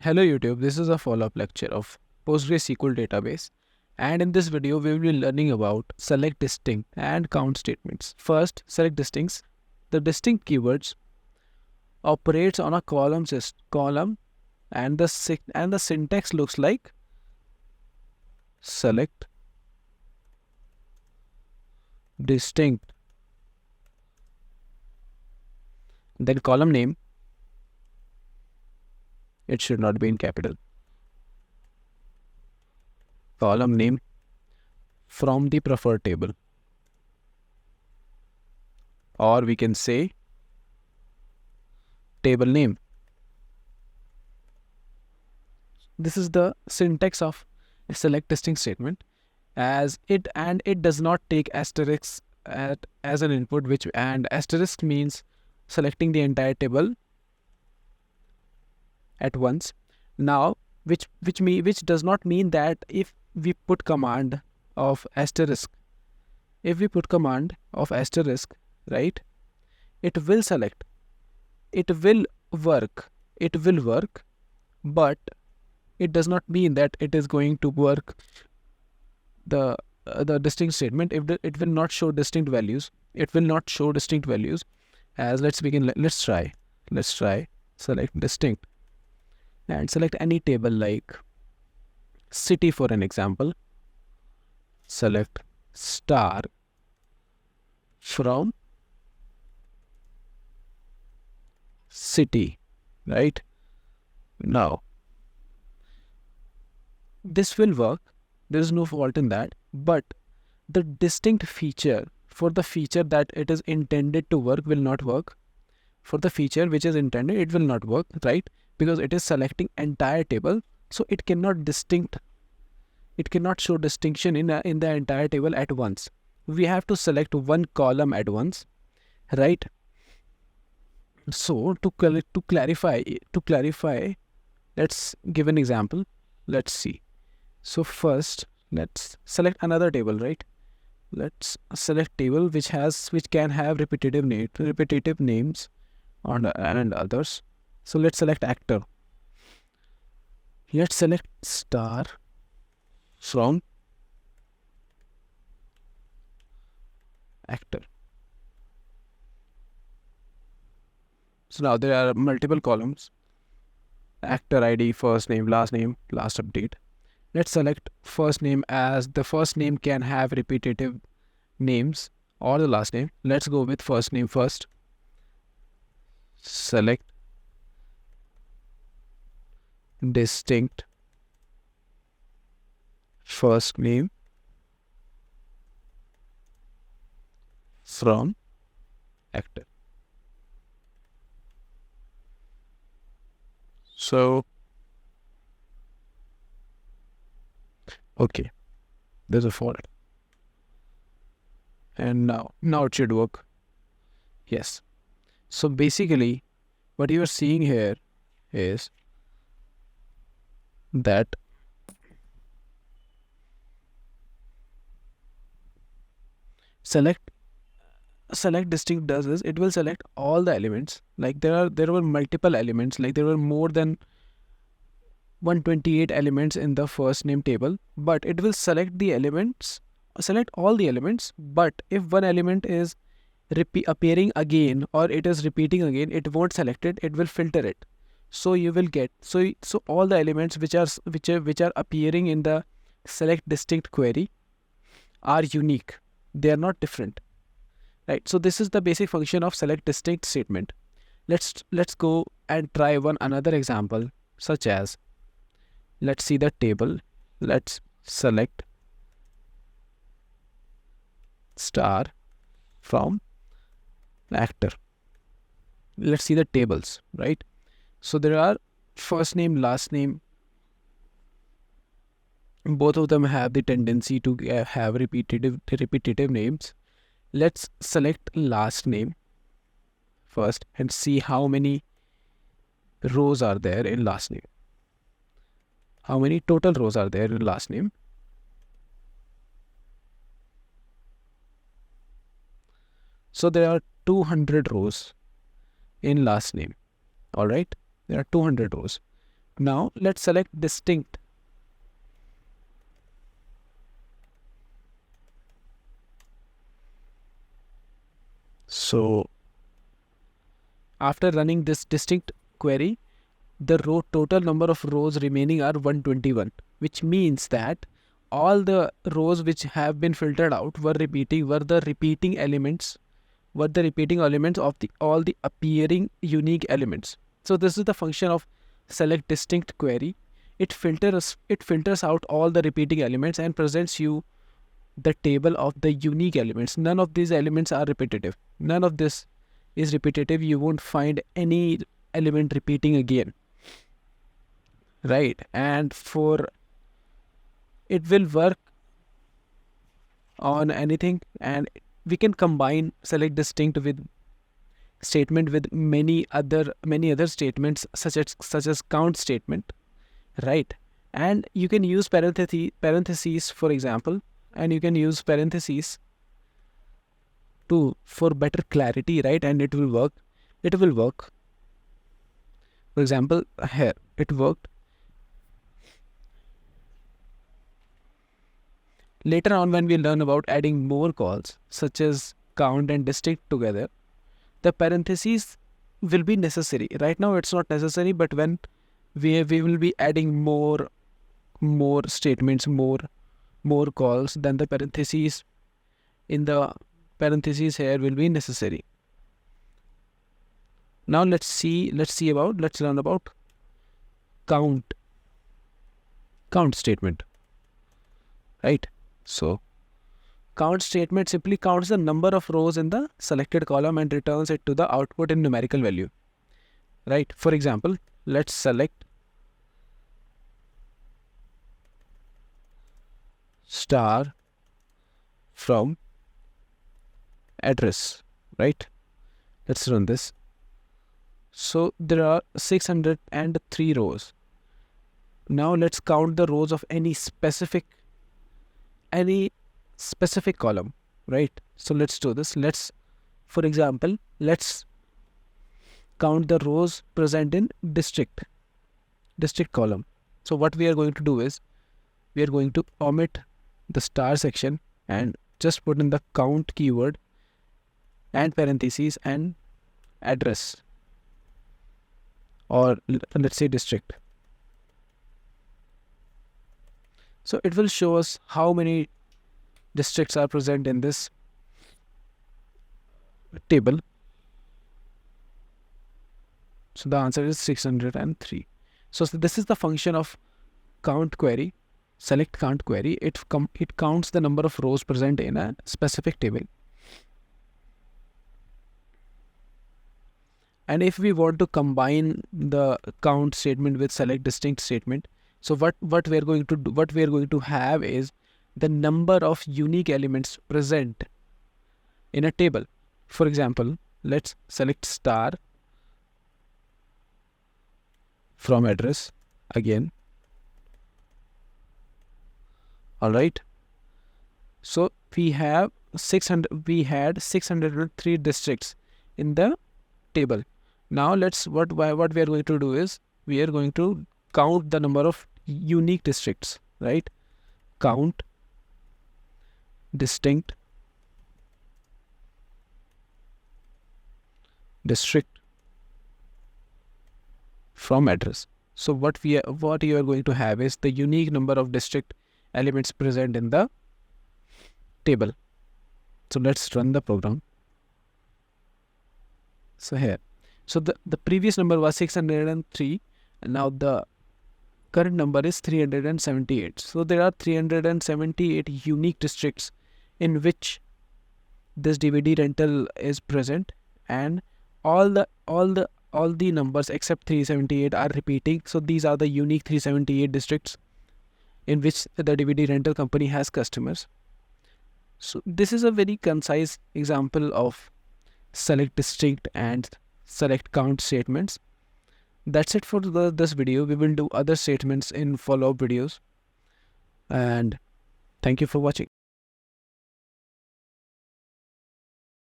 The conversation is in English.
Hello YouTube, this is a follow-up lecture of PostgreSQL database, and in this video we will be learning about select distinct and count statements. First, select distincts. The distinct keywords operates on a column and the syntax looks like select distinct. Then column name, it should not be in capital. Column name from the preferred table, or we can say table name. This is the syntax of a select distinct statement, as it does not take asterisk as an input, which and asterisk means selecting the entire table at once. Now, which does not mean that if we put command of asterisk, right, it will select, it will work, but it does not mean that it is going to work the distinct statement if it will not show distinct values. It will not show distinct values. As let's begin. Let's try select distinct and select any table like city for an example. Select star from city, right? Now this will work, there is no fault in that, but the distinct feature for the feature that it is intended to work will not work. For the feature which is intended, it will not work, right? Because it is selecting entire table, so it cannot show distinction in the entire table at once. We have to select one column at once, right? So to clarify, let's give an example. Let's see. So first, let's select another table, right? Let's select table which can have repetitive names and others. So let's select actor. Let's select star from actor. So now there are multiple columns: actor ID, first name, last update. Let's select first name, as the first name can have repetitive names, or the last name. Let's go with first name first. Select distinct first name from actor. So okay, there's a fault, and now it should work. Yes. So basically what you are seeing here is that select distinct does is it will select all the elements. Like there were multiple elements, like there were more than 128 elements in the first name table, but it will select all the elements. But if one element is appearing again, or it is repeating again, it won't select it, it will filter it. So you will get, so all the elements which are appearing in the select distinct query are unique, they are not different, right? So this is the basic function of select distinct statement. Let's go and try another example, such as, let's see the table. Let's select star from actor. Let's see the tables, right? So there are first name, last name. Both of them have the tendency to have repetitive names. Let's select last name first and see how many rows are there in last name. How many total rows are there in last name? So there are 200 rows in last name. All right, there are 200 rows. Now let's select distinct. So after running this distinct query, the total number of rows remaining are 121, which means that all the rows which have been filtered out were the repeating elements of all the appearing unique elements. So this is the function of select distinct query. It filters out all the repeating elements and presents you the table of the unique elements. None of these elements are repetitive. None of this is repetitive. You won't find any element repeating again, right? And for it will work on anything, and we can combine select distinct with statement with many other statements, such as count statement, right? And you can use parentheses, for example, and you can use parentheses to for better clarity, right? And it will work. For example, here it worked. Later on, when we learn about adding more calls such as count and distinct together, the parentheses will be necessary. Right now it's not necessary, but when we will be adding more statements, more calls, then the parentheses in the parentheses here will be necessary. Now let's learn about count statement, right? So count statement simply counts the number of rows in the selected column and returns it to the output in numerical value, right? For example, let's select star from address, right? Let's run this. So there are 603 rows. Now let's count the rows of any specific column, right? So let's do this. For example, let's count the rows present in district column. So what we are going to do is we are going to omit the star section and just put in the count keyword and parentheses and address, or let's say district. So it will show us how many districts are present in this table. So the answer is 603. So this is the function of count query, select count query. It counts the number of rows present in a specific table. And if we want to combine the count statement with select distinct statement, so what we are going to have is the number of unique elements present in a table. For example, let's select star from address again. All right. So we had 603 districts in the table. Now what we are going to do is we are going to count the number of unique districts, right? Count distinct district from address. So what you are going to have is the unique number of district elements present in the table. So let's run the program. So here, so the previous number was 603, and now the current number is 378. So there are 378 unique districts in which this DVD rental is present, and all the numbers except 378 are repeating. So these are the unique 378 districts in which the DVD rental company has customers. So this is a very concise example of select distinct and select count statements. That's it for this video. We will do other statements in follow-up videos, and thank you for watching.